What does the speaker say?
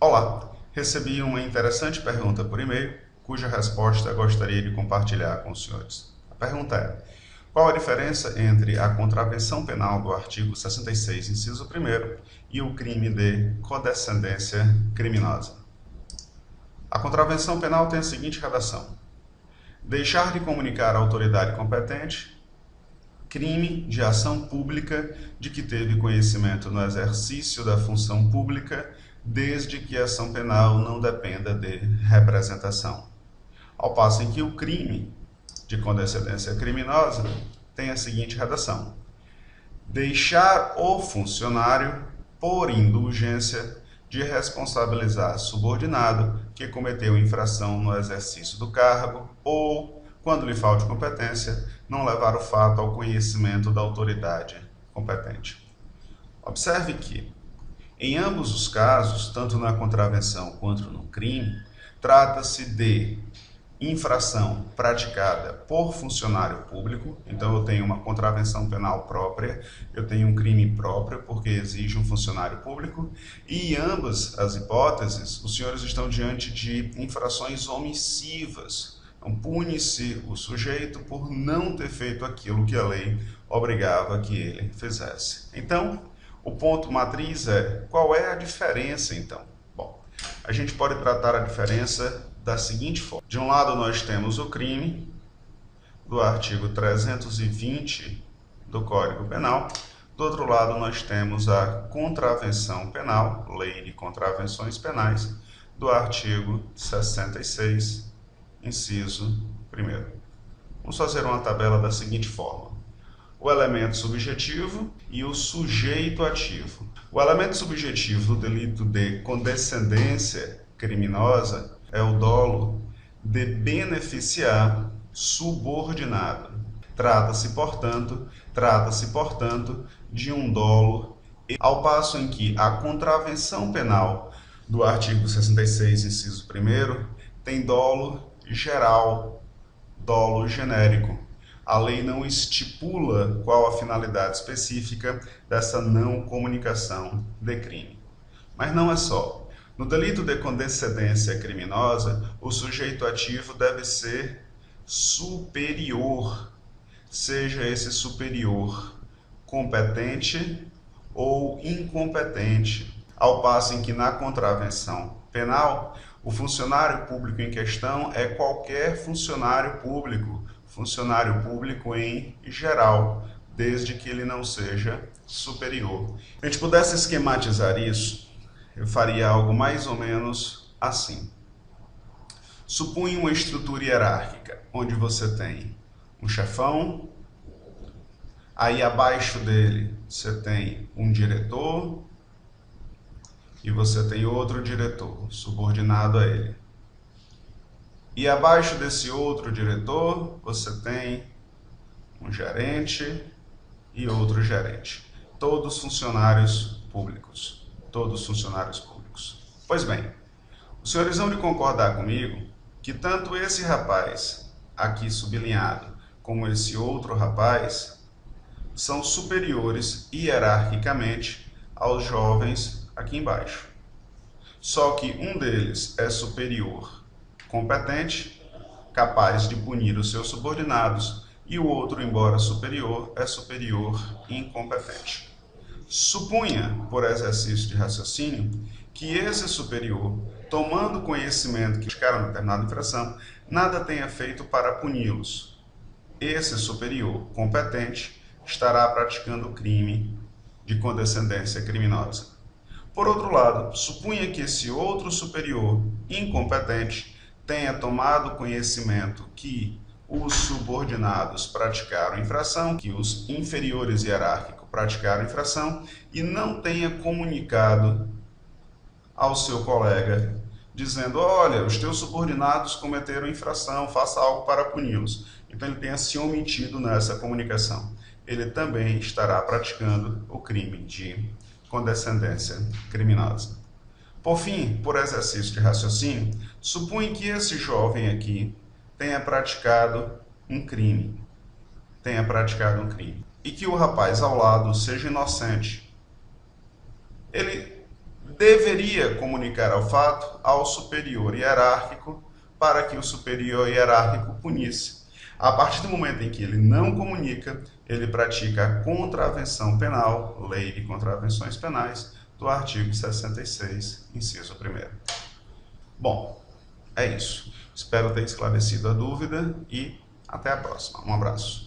Olá, recebi uma interessante pergunta por e-mail, cuja resposta gostaria de compartilhar com os senhores. A pergunta é: qual a diferença entre a contravenção penal do artigo 66, inciso 1º, e o crime de codescendência criminosa? A contravenção penal tem a seguinte redação: deixar de comunicar à autoridade competente crime de ação pública de que teve conhecimento no exercício da função pública, desde que a ação penal não dependa de representação. Ao passo em que o crime de condescendência criminosa tem a seguinte redação: deixar o funcionário, por indulgência, de responsabilizar subordinado que cometeu infração no exercício do cargo ou, quando lhe falte competência, não levar o fato ao conhecimento da autoridade competente. Observe que, em ambos os casos, tanto na contravenção quanto no crime, trata-se de infração praticada por funcionário público. Então eu tenho uma contravenção penal própria, eu tenho um crime próprio porque exige um funcionário público, e em ambas as hipóteses os senhores estão diante de infrações omissivas. Então pune-se o sujeito por não ter feito aquilo que a lei obrigava que ele fizesse. Então o ponto matriz é: qual é a diferença então? Bom, a gente pode tratar a diferença da seguinte forma: de um lado nós temos o crime do artigo 320 do Código Penal, do outro lado nós temos a contravenção penal, Lei de Contravenções Penais, do artigo 66, inciso 1º. Vamos fazer uma tabela da seguinte forma: o elemento subjetivo e o sujeito ativo. O elemento subjetivo do delito de condescendência criminosa é o dolo de beneficiar subordinado. Trata-se, portanto, de um dolo, ao passo em que a contravenção penal do artigo 66, inciso 1º, tem dolo geral, dolo genérico. A lei não estipula qual a finalidade específica dessa não comunicação de crime. Mas não é só. No delito de condescendência criminosa, o sujeito ativo deve ser superior, seja esse superior competente ou incompetente, ao passo em que na contravenção penal, o funcionário público em questão é qualquer funcionário público em geral, desde que ele não seja superior. Se a gente pudesse esquematizar isso, eu faria algo mais ou menos assim. Supunha uma estrutura hierárquica, onde você tem um chefão, aí abaixo dele você tem um diretor e você tem outro diretor subordinado a ele. E abaixo desse outro diretor você tem um gerente e outro gerente. Todos funcionários públicos. Pois bem, os senhores vão de concordar comigo que tanto esse rapaz aqui sublinhado como esse outro rapaz são superiores hierarquicamente aos jovens aqui embaixo. Só que um deles é superior competente, capaz de punir os seus subordinados, e o outro, embora superior, é superior incompetente. Supunha, por exercício de raciocínio, que esse superior, tomando conhecimento que praticaram determinada infração, nada tenha feito para puni-los. Esse superior competente estará praticando o crime de condescendência criminosa. Por outro lado, supunha que esse outro superior incompetente tenha tomado conhecimento que os subordinados praticaram infração, que os inferiores hierárquicos praticaram infração, e não tenha comunicado ao seu colega, dizendo: olha, os teus subordinados cometeram infração, faça algo para puni-los. Então ele tenha se omitido nessa comunicação. Ele também estará praticando o crime de condescendência criminosa. Por fim, por exercício de raciocínio, supõe que esse jovem aqui tenha praticado um crime. E que o rapaz ao lado seja inocente. Ele deveria comunicar o fato ao superior hierárquico para que o superior hierárquico punisse. A partir do momento em que ele não comunica, ele pratica a contravenção penal, Lei de Contravenções Penais, do artigo 66, inciso 1º. Bom, é isso. Espero ter esclarecido a dúvida e até a próxima. Um abraço.